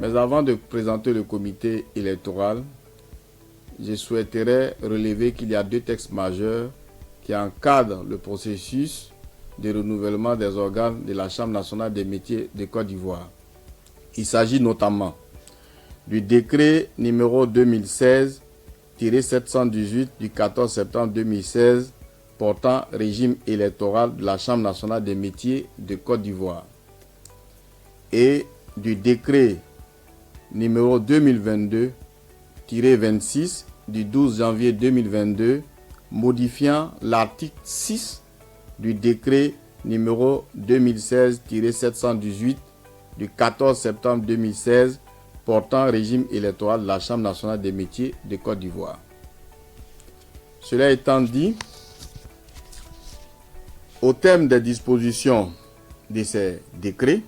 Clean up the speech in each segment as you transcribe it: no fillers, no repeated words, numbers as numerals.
Mais avant de présenter le comité électoral, je souhaiterais relever qu'il y a deux textes majeurs qui encadrent le processus de renouvellement des organes de la Chambre nationale des métiers de Côte d'Ivoire. Il s'agit notamment du décret numéro 2016-718 du 14 septembre 2016 portant régime électoral de la Chambre nationale des métiers de Côte d'Ivoire et du décret numéro 2022-26 du 12 janvier 2022 modifiant l'article 6 du décret numéro 2016-718 du 14 septembre 2016 portant régime électoral de la Chambre nationale des métiers de Côte d'Ivoire. Cela étant dit, au terme des dispositions de ces décrets,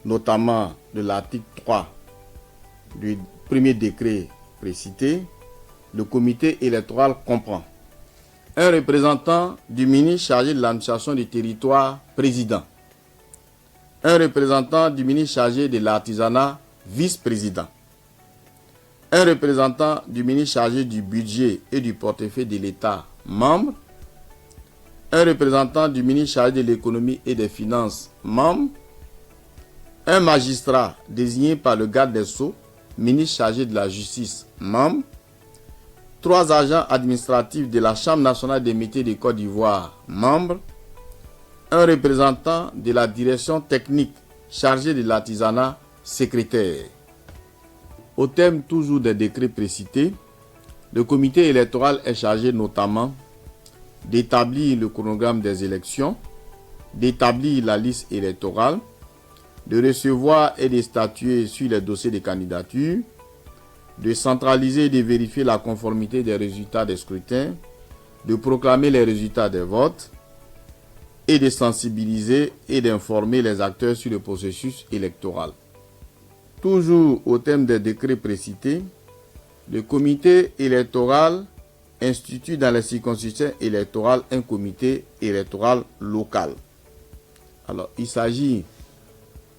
notamment de l'article 3 du premier décret précité, le comité électoral comprend un représentant du ministre chargé de l'administration du territoire, président, un représentant du ministre chargé de l'artisanat, vice-président, un représentant du ministre chargé du budget et du portefeuille de l'État, membre, un représentant du ministre chargé de l'économie et des finances, membre, un magistrat désigné par le garde des Sceaux, ministre chargé de la justice, membre, 3 agents administratifs de la Chambre nationale des métiers de Côte d'Ivoire, membres, un représentant de la direction technique chargée de l'artisanat, secrétaire. Au terme toujours des décrets précités, le comité électoral est chargé notamment d'établir le chronogramme des élections, d'établir la liste électorale, de recevoir et de statuer sur les dossiers de candidature, de centraliser et de vérifier la conformité des résultats des scrutins, de proclamer les résultats des votes et de sensibiliser et d'informer les acteurs sur le processus électoral. Toujours au thème des décrets précités, le comité électoral institue dans les circonscriptions électorales un comité électoral local. Alors, il s'agit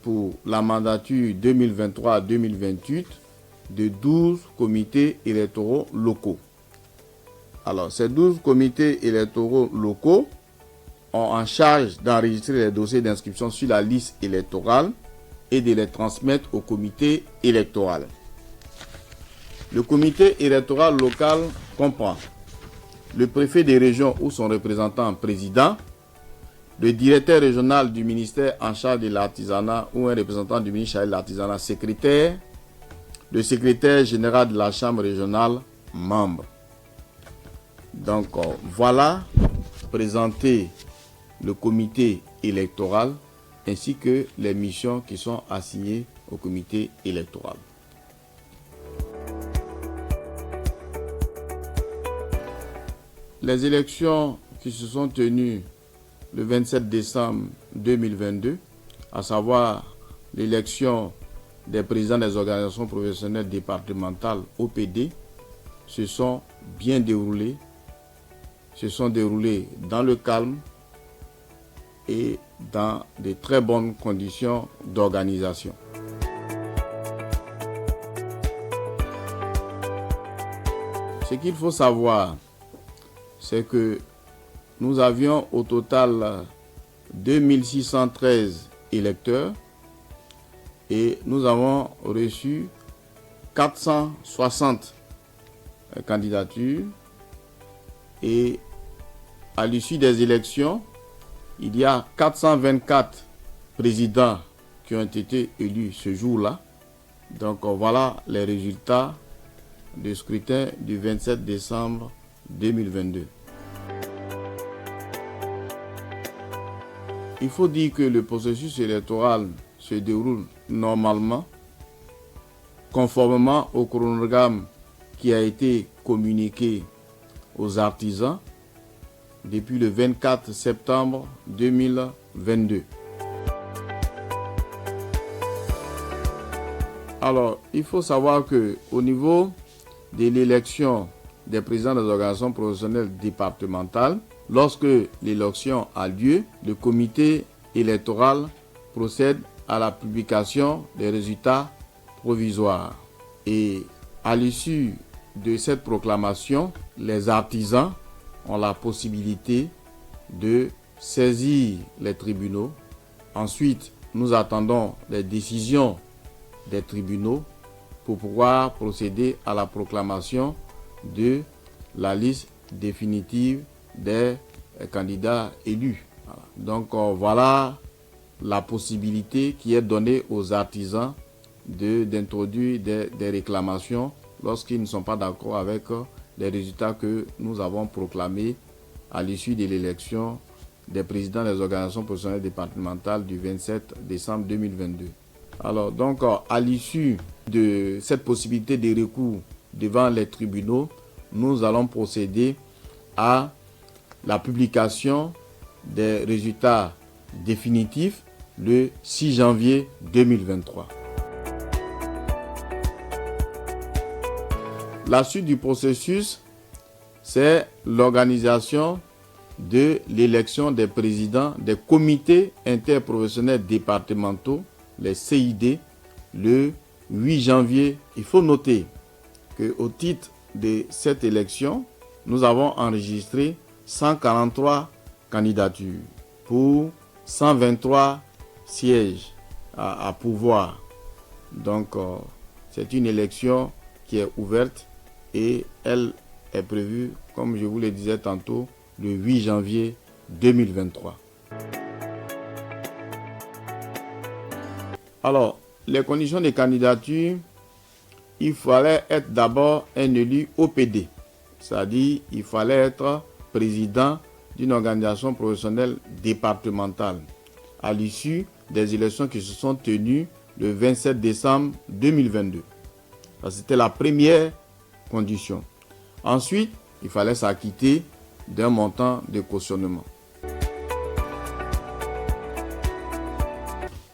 pour la mandature 2023-2028 de 12 comités électoraux locaux. Alors, ces 12 comités électoraux locaux ont en charge d'enregistrer les dossiers d'inscription sur la liste électorale et de les transmettre au comité électoral. Le comité électoral local comprend le préfet des régions ou son représentant président, le directeur régional du ministère en charge de l'artisanat ou un représentant du ministère chargé de l'artisanat secrétaire, le secrétaire général de la chambre régionale, membre. Donc voilà présenter le comité électoral ainsi que les missions qui sont assignées au comité électoral. Les élections qui se sont tenues le 27 décembre 2022, à savoir l'élection des présidents des organisations professionnelles départementales OPD, se sont bien déroulées, se sont déroulées dans le calme et dans de très bonnes conditions d'organisation. Ce qu'il faut savoir, c'est que nous avions au total 2613 électeurs et nous avons reçu 460 candidatures et à l'issue des élections, il y a 424 présidents qui ont été élus ce jour-là. Donc voilà les résultats du scrutin du 27 décembre 2022. Il faut dire que le processus électoral se déroule normalement, conformément au chronogramme qui a été communiqué aux artisans depuis le 24 septembre 2022. Alors, il faut savoir que au niveau de l'élection des présidents des organisations professionnelles départementales, lorsque l'élection a lieu, le comité électoral procède à la publication des résultats provisoire. Et à l'issue de cette proclamation, les artisans ont la possibilité de saisir les tribunaux. Ensuite, nous attendons les décisions des tribunaux pour pouvoir procéder à la proclamation de la liste définitive des candidats élus. Donc voilà la possibilité qui est donnée aux artisans d'introduire des réclamations lorsqu'ils ne sont pas d'accord avec les résultats que nous avons proclamés à l'issue de l'élection des présidents des organisations professionnelles départementales du 27 décembre 2022. Alors donc à l'issue de cette possibilité de recours devant les tribunaux, nous allons procéder à la publication des résultats définitifs le 6 janvier 2023. La suite du processus, c'est l'organisation de l'élection des présidents des comités interprofessionnels départementaux, les CID, le 8 janvier. Il faut noter qu'au titre de cette élection, nous avons enregistré 143 candidatures pour 123 sièges à pouvoir. Donc, c'est une élection qui est ouverte et elle est prévue, comme je vous le disais tantôt, le 8 janvier 2023. Alors, les conditions de candidature, il fallait être d'abord un élu OPD, c'est-à-dire il fallait être président d'une organisation professionnelle départementale à l'issue des élections qui se sont tenues le 27 décembre 2022. C'était la première condition. Ensuite, il fallait s'acquitter d'un montant de cautionnement.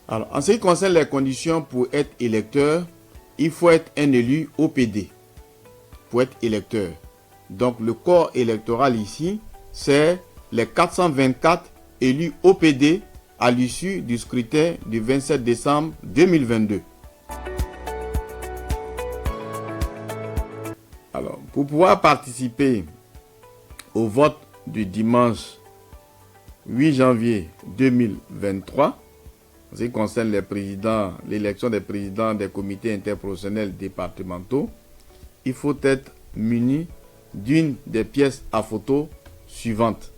Alors, en ce qui concerne les conditions pour être électeur, il faut être un élu OPD pour être électeur. Donc, le corps électoral ici, c'est les 424 élus OPD à l'issue du scrutin du 27 décembre 2022. Alors, pour pouvoir participer au vote du dimanche 8 janvier 2023, en ce qui concerne l'élection des présidents des comités interprofessionnels départementaux, il faut être muni d'une des pièces à photo suivantes: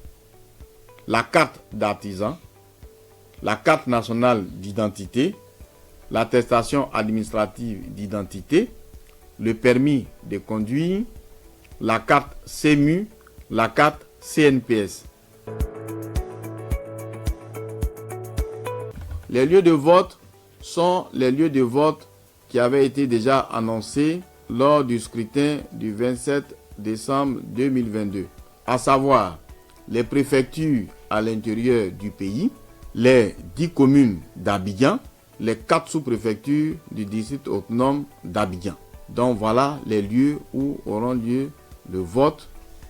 la carte d'artisan, la carte nationale d'identité, l'attestation administrative d'identité, le permis de conduire, la carte CEMU, la carte CNPS. Les lieux de vote sont les lieux de vote qui avaient été déjà annoncés lors du scrutin du 27 décembre 2022, à savoir les préfectures à l'intérieur du pays, les 10 communes d'Abidjan, les 4 sous-préfectures du district autonome d'Abidjan. Donc voilà les lieux où auront lieu le vote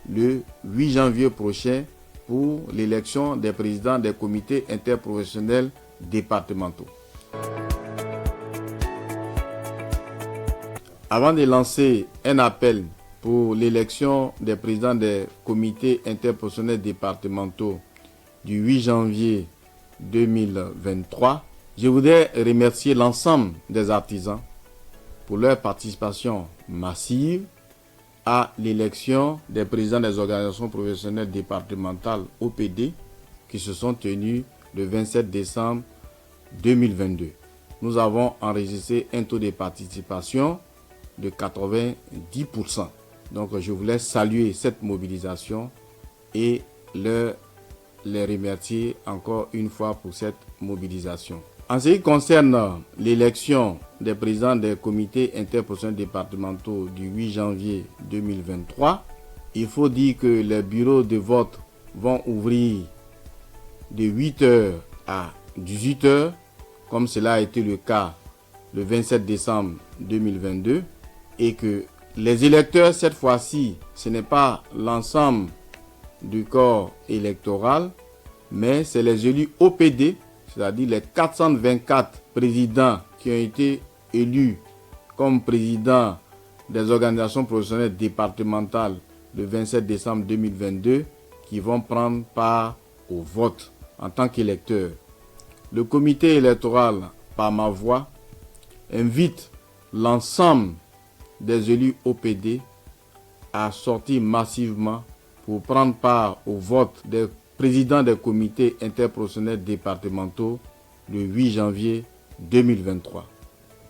le 8 janvier prochain pour l'élection des présidents des comités interprofessionnels départementaux. Avant de lancer un appel pour l'élection des présidents des comités interprofessionnels départementaux du 8 janvier 2023, je voudrais remercier l'ensemble des artisans pour leur participation massive à l'élection des présidents des organisations professionnelles départementales OPD qui se sont tenues le 27 décembre 2022. Nous avons enregistré un taux de participation de 90%. Donc je voulais saluer cette mobilisation et les remercier encore une fois pour cette mobilisation. En ce qui concerne l'élection des présidents des comités interprofessionnels départementaux du 8 janvier 2023, il faut dire que les bureaux de vote vont ouvrir de 8h à 18h, comme cela a été le cas le 27 décembre 2022, et que les électeurs, cette fois-ci, ce n'est pas l'ensemble du corps électoral, mais c'est les élus OPD, c'est-à-dire les 424 présidents qui ont été élus comme président des organisations professionnelles départementales le 27 décembre 2022 qui vont prendre part au vote en tant qu'électeurs. Le comité électoral, par ma voix, invite l'ensemble des élus OPD à sortir massivement pour prendre part au vote des présidents des comités interprofessionnels départementaux le 8 janvier 2023.